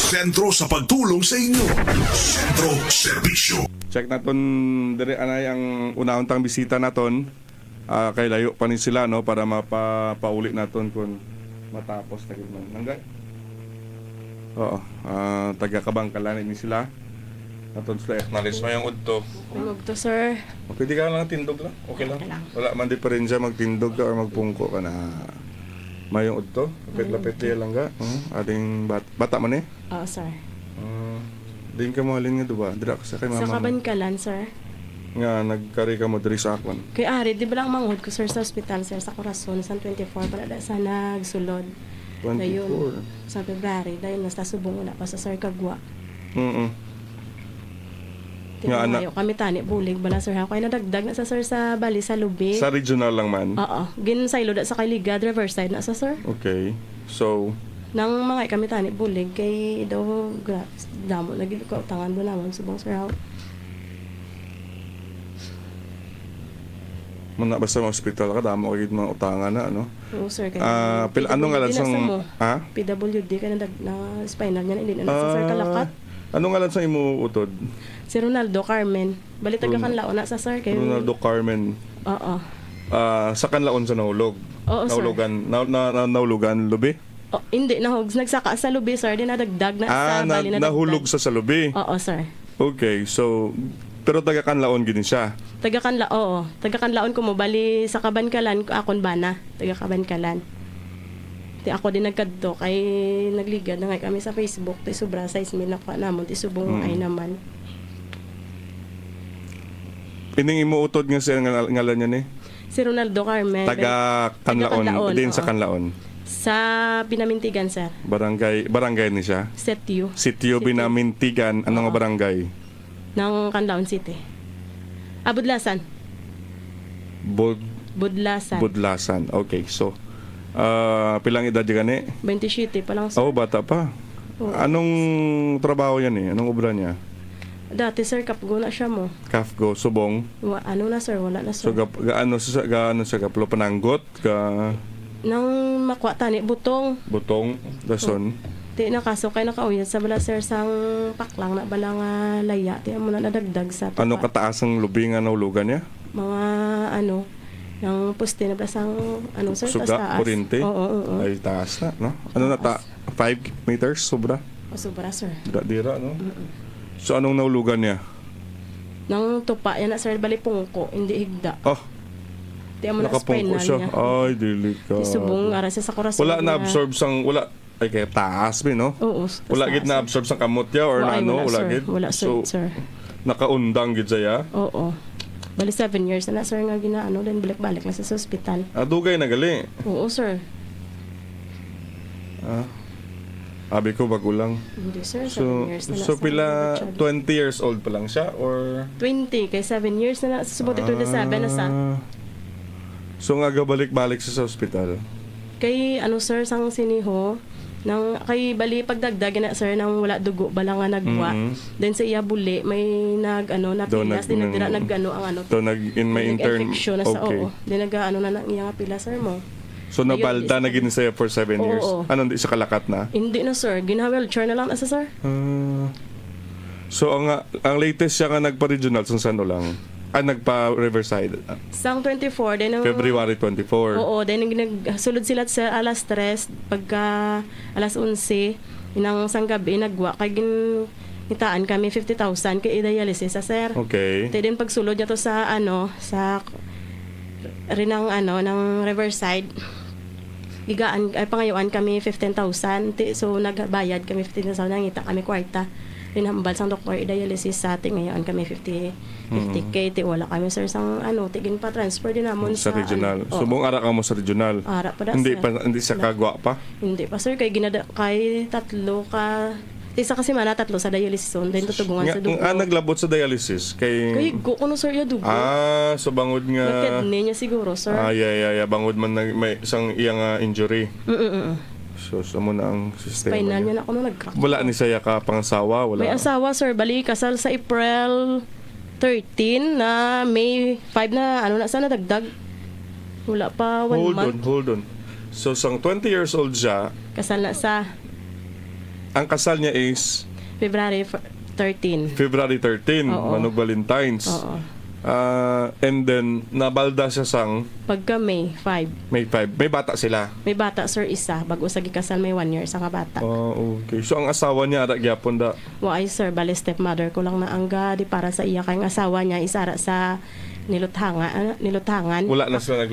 Sentro sa pagtulong sa inyo. Sentro Serbisyo. Check naton dire anay ang unahang bisita naton. Kay layo pa ni sila no para mapauli naton kung matapos tagil man. Nanggay. Oo, taga Kabangkalan ni sila. Naton sila acknowledge mo yung udto. Ugto, sir. Pwede ka lang tindog lang. Okay lang. Okay lang. Wala man diferensya magtindog ka or magpungko ka na. Mayong udto. Lapit-lapit diya lang ka. Ading bata man eh. Oo, sir. Din ka mo alin nga duba. Dira ka sa kay mama. Sa Kabangkalan, sir. Nga nagkari ka mo diri sa akon. Kay Ari, di ba lang manghod ko, sir, sa ospital, sir, sa Corazon, sa 24, para da sa nagsulod. 24. Dayon, sa February, dahil nasta subong una pa sa Sir Kagwa. Nga, anak. Tinayo kami tani, bulig, bala, sir, ako ay nadagdag na sa, sir, sa Bali, sa Lubi. Sa regional lang man. Oo, ginsaylo da sa Kailigad, Riverside na sa, sir. Okay. So, Nang mga kami tani, bulig, kay daw, damo, nagkautangan doon naman, subong, sir, ako. muna basta mga hospital ka, damo kagid mga utangan na, ano? Oo, sir, kaya Anong ngalan PWD na sa mo. sang... Ha? PWD ka na spinal niya, hindi na sa, sir, kalakat. Anong ngalan sang imo utod? Si Ronaldo Carmen. Bali taga Kanlaon na sa, sir. Kay Ronaldo Carmen. Oo. Sa kanlaon sa nahulog. Oo, sir. Nahulugan, lubi? Oh, hindi, nagsaka sa Lubi, sir. Di nadagdag na sa Bali na nahulog sa salubi. Oo, sir. Okay, so... Pero taga kanlaon gini siya. Taga Kanlaon ko mo. Bali sa Kabangkalan, akon bana. Taga Kabangkalan. Ti ako din nagkadto kay nagligad na nga kami sa Facebook. Ti sobra size mil na pa namon. Ti subong ay naman. Ining imuutod nga siya ngalan niya ni? Si Ronaldo Carmen. Taga Kanlaon. Din sa oo. Kanlaon. Sa Pinamintigan, sir. Barangay ni siya. Setyo. Sitio Binamintigan. Ano nga barangay? Ng Kanlaon City. Budlasan. Budlasan. Budlasan. Okay, so pilang edad ka ni? 27 pa lang, sir. Oh, bata pa. Oo. Anong trabaho yan eh? Anong obra niya? Dati, sir, kapgo na siya mo. Kafgo, subong. Ano na, sir? Wala na, So sir. gaano sa kaplo pananggot ka Nang makwa tani, butong. butong dason. Di na kaso kay nakauyad sa bala, sir, sang paklang na bala nga laya. Di mo na nadagdag sa tupa. Ano kataas ang lubi nga nahulugan niya? Mga yung poste na bala sang, sir, Suga, taas. kuryente? Oo. Ay taas na, no? Ano na 5 meters sobra? O, sobra, sir. Dira, no? So anong nahulugan niya? Nang tupa, yan na, sir, bali pungko, hindi higda. Oh, Di mo na nakapungko spinal siya. niya. Ay, delikado. Di subong, ara siya sa Corazon. Wala na-absorb sang, wala, ay kaya taas mi, no? Oo. Wala gid na-absorb sang kamot niya or Ay, ano, wala sir. gid? Wala, So, sir. nakaundang gid siya. Oo. Bali 7 years na sir nga ginaano din balik-balik na sa ospital. Dugay na gali. Oo, sir. Abi ko bagulang. Hindi, sir. 7 So, years na so sa pila Richard. 20 years old pa lang siya or 20 kay 7 years na subuti 27 na sa. So nga gabalik-balik siya sa ospital. Kay sir sang siniho nang kay bali pagdagdag na sir nang wala dugo bala nga nagwa. Then sa iya buli may napilas din nagdira ang So in my intern. infection na sa Okay. oo. Then na ng iya nga pila sir mo. So nabalda na gini siya for 7 years. Oo. Ano di siya kalakat na? Hindi na sir, gina-wheelchair na lang na sa sir. So ang latest siya nga nagpa-regional sa Sano lang. Nagpa-Riverside. Sang 24 then February 24. Oo, then nagsulod sila sa alas 3 pagka alas 11 inang sang gabi nagwa kay ginitaan kami 50,000 kay dialysis sa sir. Okay. Then pagsulod niya to sa sa rinang ng Riverside igaan ay pangayuan kami 15,000 so nagbayad kami 15,000 nangita kami kwarta pinambal sang doktor i-dialysis sa ating ngayon kami 50k ti wala kami sir sang tigin pa transfer din namon Sa regional. oo. Subong ara ka mo sa regional. Ara pa da, Hindi sir. pa hindi siya kagwa pa. Hindi pa sir kay kay tatlo ka isa kasi mana tatlo sa dialysis zone then tutugungan sa dugo. Naglabot sa dialysis Kay kay go kuno sir ya dugo. so bangod nga Nagkidney niya siguro sir. yeah, bangod man may isang iyang injury. So mo na ang sistema. Spinal niya. niya na kuno nag-crack. Wala ni saya ka pangasawa, wala. May asawa sir bali kasal sa April 13 na May 5 na na sana dagdag. Wala pa 1 month. Hold on. So sang 20 years old siya, Kasal na sa ang kasal niya is February 13. February 13, Oo. Manog Valentine's. Oo. And then, nabalda siya sang Pagka May 5. May 5. May bata sila. May bata, sir, isa. Bago sa gikasal, may 1 year sa nga bata. Okay. So, ang asawa niya, ara gyapon da. Ay, sir, bali stepmother ko lang na angga. Di para sa iya kay asawa niya, isara sa nilutangan. Wala na sila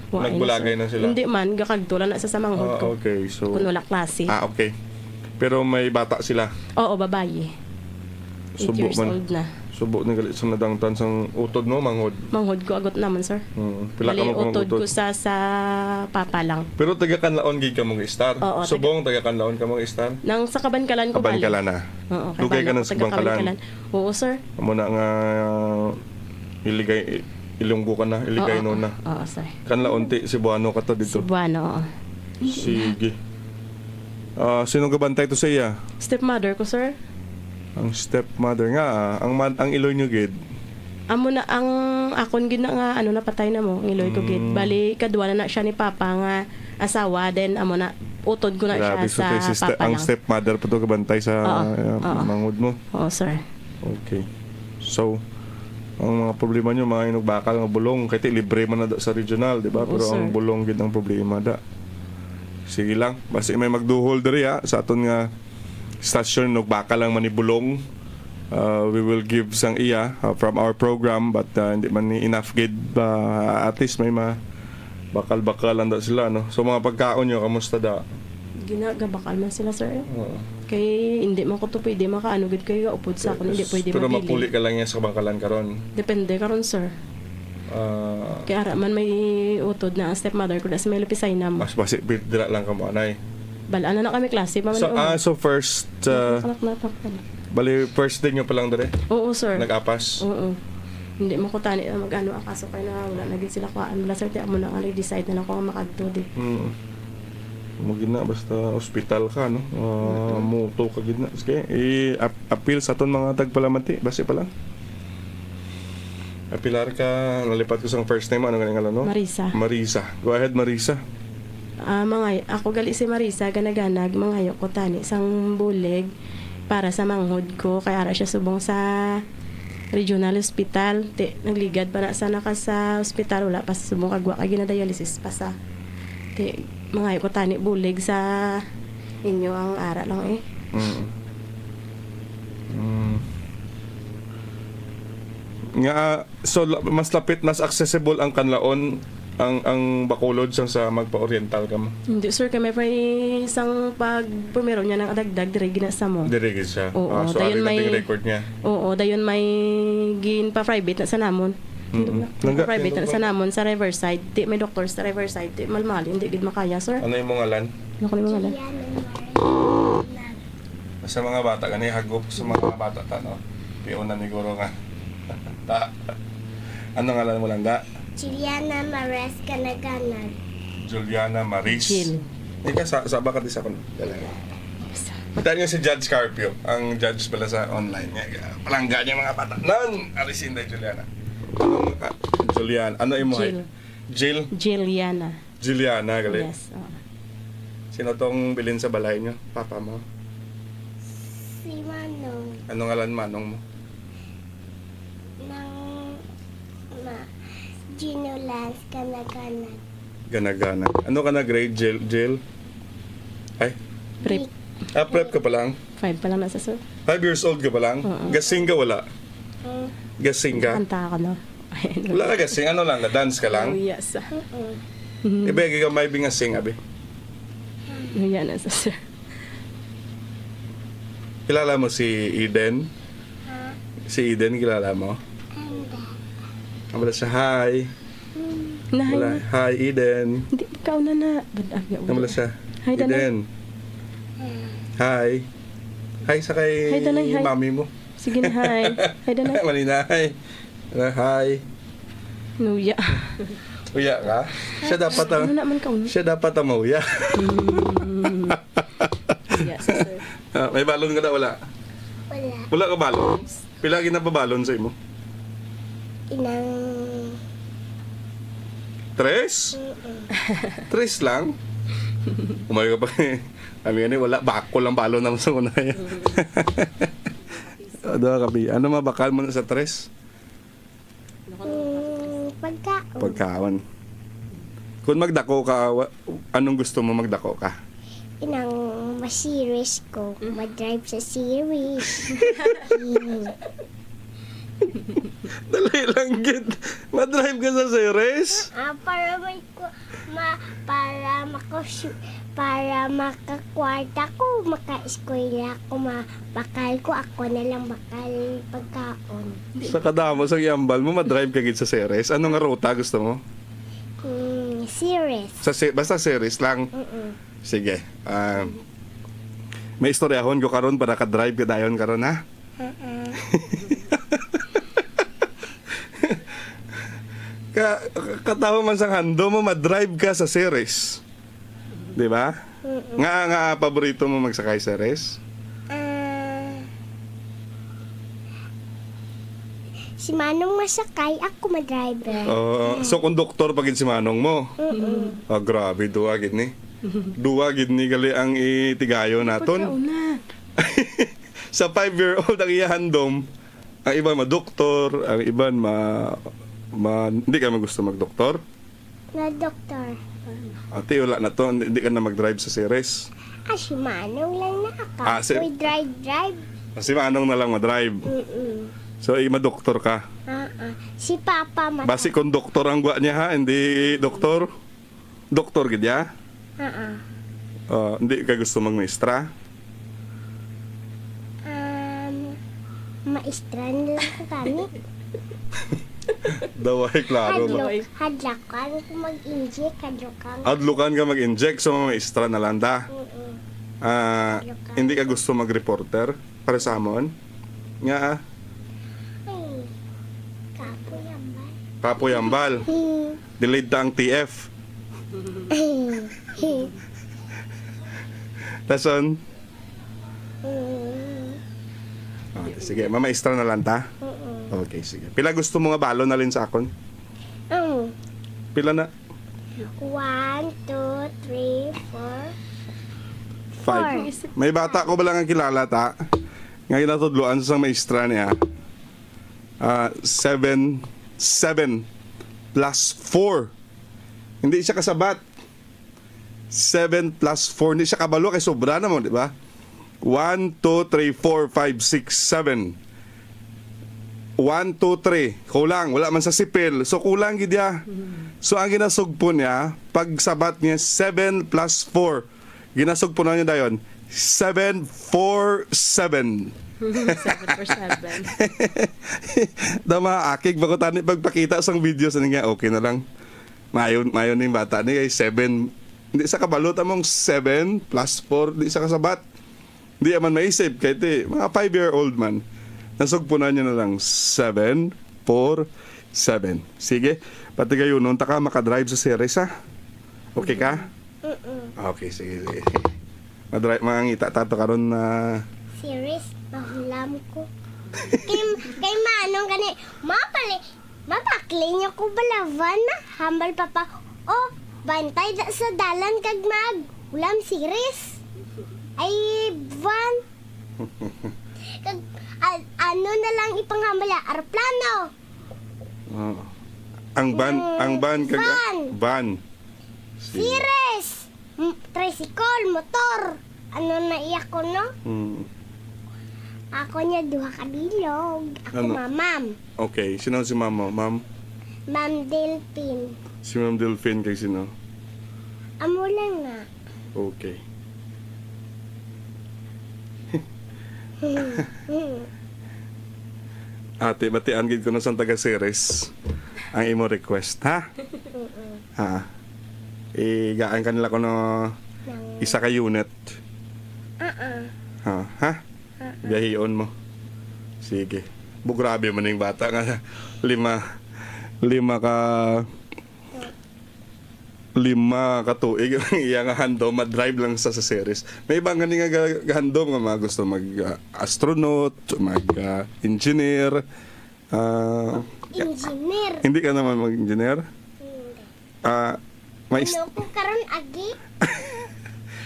nagbulagay na sila. Hindi man, gakagtula na sa samanghod ko. Okay. So, Kung wala klase. okay. Pero may bata sila. Oo, babae. 8 Subo years man. old na. Subo na galit sa nadangtan sang utod no, manghod. Manghod ko agot naman, sir. Pila ka Bali, mo utod utod. ko sa papa lang. Pero taga Kanlaon gid ka mong star. Oo, Subong taga Kanlaon ka mong star. Nang sa Kabankalan ko Kaban bali. ka na. Oo, Dugay ka Kaban, na sa taga Kabankalan. Kabankalan. Oo, sir. Amo na nga iligay ilunggo ka na, iligay no na. Oo, sir. Kanlaon ti Cebuano ka to dito. Cebuano, oo. Sige. Sino gabantay to sa iya? Stepmother ko, sir. Ang stepmother nga, ang iloy nyo gid. Amo na ang akon gid na nga napatay na mo, ang iloy ko gid. Bali kadwa na siya ni papa nga asawa, then amo na utod ko na Grabe, so siya kay sa papa ang lang. stepmother pa to gabantay sa Oo. manghod mo. Oo, sir. Okay. So, ang mga problema nyo, mga inugbakal nga bulong, kaya libre man na da sa regional, di ba? Oo, Pero ang sir. bulong gid ang problema da. Sige lang, basta may magduhol diri sa aton nga stasyon nugbakal lang manibulong. We will give sang iya from our program, but hindi man ni enough gid ba, at least may bakal-bakalan da sila, no? So mga pagkaon nyo, kamusta da? Ginagabakal man sila, sir. Oo. Kay hindi man ko to pwede makaano gid kayo upod sa akon, hindi pwede Pero mabili. mapuli ka lang yan sa bakalan karon. Depende karon, sir. Kaya ara man may utod na ang stepmother ko sa may lupisay na mo. Mas basi dira lang ka mo anay. Balaan na kami klase pa man. So first bali first day nyo pa lang dere Oo, sir. nag-apas. Oo. Hindi mo ko tani mag-ano akaso kay na wala na gid sila kuan. Wala sir mo na nga decide na lang kung makadto di. Mugina basta ospital ka no. Muto ka gid na. Sige, appeal sa ton mga tagpalamati basi pa lang. Apilar ka, nalipat ko sa first name, ano galing alam, no? Marisa. Marisa. Go ahead, Marisa. Ako gali si Marisa ganaganag mangayo ko tani sang bulig para sa manghod ko kay ara siya subong sa regional hospital. Nagligad pa na sana ka sa hospital wala pa subong kagwa kay ginadialysis pa sa. Mangayo ko tani bulig sa inyo ang ara lang eh. Nga so mas lapit, mas accessible ang Kanlaon ang Bacolod sang sa magpa-oriental ka mo. Hindi sir, kami pa isang pag pumero niya ng adagdag dire ginasa mo. Dire gid siya. Oo, So dayon ari may- na ting record niya. Oo, dayon may gin pa private na sa namon. Langga, Private na tindog sa lang. namon sa Riverside. Di may doctor sa Riverside. Di malmal, hindi gid makaya sir. Ano yung mga lan? Ano ko mga lang. Sa mga bata gani hagop sa mga bata ta no. Piuna ni guro nga. Ta. Ano ngalan mo lang da? Juliana Mares Kanaganag. Juliana Maris. Jill. Ika sa baka di sa kon. Patayin niyo si Judge Carpio, ang judge pala sa online niya. Palangga niya mga bata. Nan, Alicinda Juliana. Juliana, ano imo hay? Jill. Jill. Jilliana. Juliana gali. Yes. oo. Sino tong bilin sa balay niyo? Papa mo. Si Manong Ano ngalan manong mo? ng Gino Lance Kanaganag. Gana-gana. Ano ka na grade, Jill? Ay, Prep. prep ka pa lang? 5 pa lang nasa sir. 5 years old ka pa lang? Gasing ka wala? Gasing ka? Kanta ka no. Wala ka gasing? Ano lang? Dance ka Oh, lang? yes. Ibe, ka may bingasing, abi. Yan na sa sir. Kilala mo si Eden? Si Eden, kilala mo? Wala siya, hi. Wala, Nahay. hi Eden. Hindi ikaw na. Badagya. Wala siya. Hi, Danay. Eden. Hi. Hi sa kay Hi, Danay, hi. mami mo. Sige na, hi. Hi, Danay. Malina, hi. Hi. Nuya. Uya ka? Siya dapat ang... Ano naman ka? Siya dapat ang mauya. Yes, sir. May balon ka na wala? Wala. Wala ka balon? Pilagi na ba balon sa imo? Inang 3? 3 lang? Umayo ka pa Kami nga wala, bako lang balo naman sa una yan. Kabi, ano mabakal mo na sa tres? Pagkaon. Pagkaon. Kung magdako ka, anong gusto mo magdako ka? Inang ma-series ko. Ma-drive sa series. Dali lang, gid. Madrive ka sa series? Para may ko para makakwarta ko, maka-eskwela ko, bakal ko, ako na lang bakal pagkaon. Sa kadamo sa iambal mo, madrive ka gid sa series. Anong nga ruta gusto mo? Series. Basta series lang. Sige. May istoryahon ko karon para ka-drive ka dayon karon ha. Katawa man sa hando mo, madrive ka sa series. Di ba? Nga paborito mo magsakay sa series? Si Manong masakay, ako ma-driver. So konduktor pagin si Manong mo. Grabe, duwa gid ni. Duwa gid ni gali ang itigayo naton. Pagkauna. Sa 5-year-old ang iyahandom, ang iba madoktor, ang iba hindi ka gusto magdoktor. Na doktor. Ate, wala na to, hindi ka na mag-drive sa series. Si Manong lang na ako. Si- Uy, drive. Kasi Manong na lang madrive. So, madoktor ka. Si Papa Basi kung doktor ang gwa niya ha, hindi doktor. Doktor gid ya. Hindi ka gusto magmaestra. Maestran lang ko kami. Daway, klaro. Hadlakan ko mag-inject, hadlakan. Adlukan ka mag-inject, so maestra na lang da. Hindi ka gusto mag-reporter para sa amon? Nga Ay, kapo yambal. Papoyambal. Delayed ta ang TF. Tason? Sige, mamaestra na lang ta? Okay, sige. Pila gusto mo nga balo na rin sa akon? Pila na? 1, 2, 3, 4. 5. May bata ko ba lang ang kilala ta? Nga ginatudloan sa maestra niya. 7 plus 4. Hindi siya kasabat. 7 plus 4. Hindi siya kabalo kay sobra na mo, di ba? 1, 2, 3, 4, 5, 6, 7. 1, 2, 3. Kulang. Wala man sa sipil. So, kulang gid ya. So, ang ginasugpo niya, pag sabat niya, 7 plus 4. Ginasugpo na niya dayon. 7, 4, 7. 7 for 7. Dama, akig bako tani pagpakita sa video sa niya, okay na lang. Mayon yung bata ni kay 7. Hindi sa kabalot among 7 plus 4. Hindi sa kasabat. Hindi man maisip. Kahit mga 5-year-old man. Nasugpo na niya na lang 7, 4, 7. Sige, pati kayo nung taka makadrive sa series ha? Okay ka? Okay, sige. Madrive, mangita tato karon na... Series, mahulam ko. kay Manong gani, mapakli niyo ko balavan na. Hambal papa, bantay da sa dalan kag mag. Ulam series. Ay, van. Kag, ano na lang ipanghambala, aeroplano. Ang ban kag van. Series. Tricycle, motor. Ano na iyak ko, no? Ako niya duha ka bilog. Ako Ano? mamam. Okay, sino si mama? Ma'am? Ma'am Delphin. Si Ma'am Delphine kay sino? Amo lang nga. Okay. Ate, batian gid ko na sa taga-series ang imo request, ha? Ha? Gaan kanila ko no isa ka unit. Ha? Biyahion mo. Sige. Bugrabe man yung bata nga. Lima ka tuig ang iya nga handom madrive lang sa series. May ibang gani nga handom nga mga gusto mag astronaut, mag engineer. Engineer. Hindi ka naman mag-engineer? May Ano ko karon agi?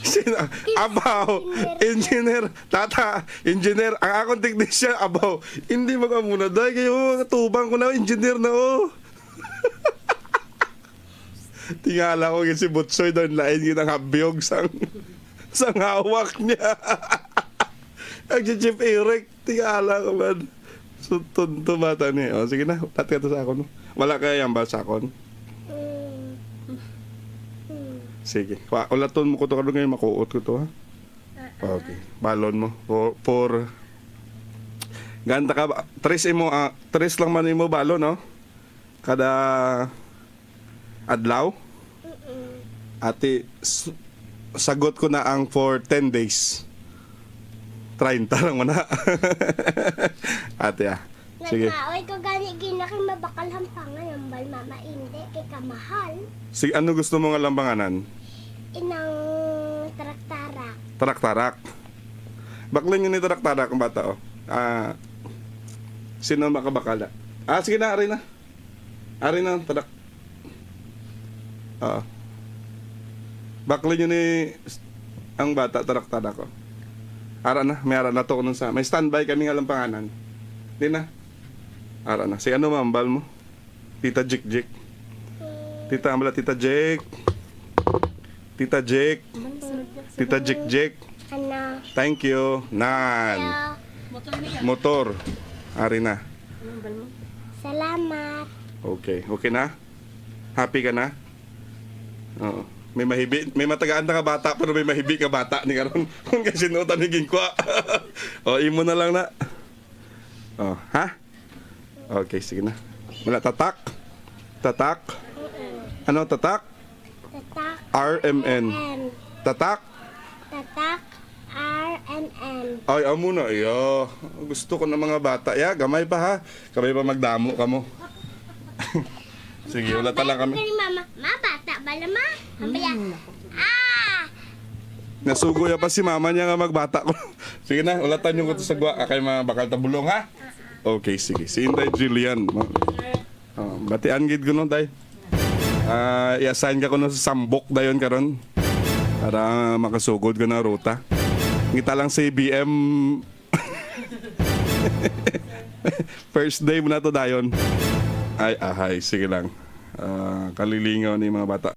Sino? Abaw. Engineer. Tata. Engineer. Ang akong technician. Abaw. Hindi mo ka muna. Dahil kayo, tubang ko na. Engineer na, oh. Tingala ko kasi Butsoy doon. Lain yun ang habiyog sang hawak niya. Ang Chief Eric. Tingala ko man. So, tonto bata niya. O, sige na. Tati ka to sa akon. Wala kaya yan ba sa akon? Sige. Ulaton mo ko to karon ngayon. Makuot ko to, ha? Okay. Balon mo. For ganta ka ba? Tres lang man mo balon, no? Kada adlaw. Ati, sagot ko na ang for 10 days. 30 lang mo na. Ate, sige. Nagkaoy ko gani ginaki mabakal hampangan ang bal mama hindi kay kamahal. Sige, ano gusto mo nga lambanganan? Inang tarak-tarak. Tarak-tarak. Baklan yun ni tarak-tarak ang bata, oh. Sino makabakala? Sige na, ari na. Ari na, tarak. Baklan yun ni ang bata, tarak-tarak, oh. Ara na, may ara na to nun sa. May standby kami nga lang panganan. Di na. Ara na. Si ano mambal mo? Tita Jik. Tita Ambala, Tita Jik. Tita Jik. Tita Jik. Ano? Thank you. Nan. Motor. Ari na. Salamat. Okay. Okay na? Happy ka na? Oo. May mahibi, may matagaan na ka bata pero may mahibi ka bata ni karon. Kung kasi nutan ni gingkwa. O imo na lang na. Ha? Okay, sige na. Wala tatak. Tatak. Ano tatak? Tatak. RMN. Tatak. Tatak. RMN. Ay, amo na. Iyo. Gusto ko ng mga bata. Gamay pa ha. Kamay pa magdamo ka mo. Sige, wala lang kami. Kani mama, bata ba ma? Hambaya. Nasugo ya pa si mama niya nga magbata ko. Sige na, ulatan yung ko to sa gwa. Kay mga bakal tabulong ha. Okay, sige. Si Inday Jillian. Batian gid ko no, day. I-assign ka ko no sa Sambok dayon karon. Para makasugod ka na ruta. Ngita lang sa BM. First day mo na to dayon. Ay, sige lang. Kalilingaw ni mga bata.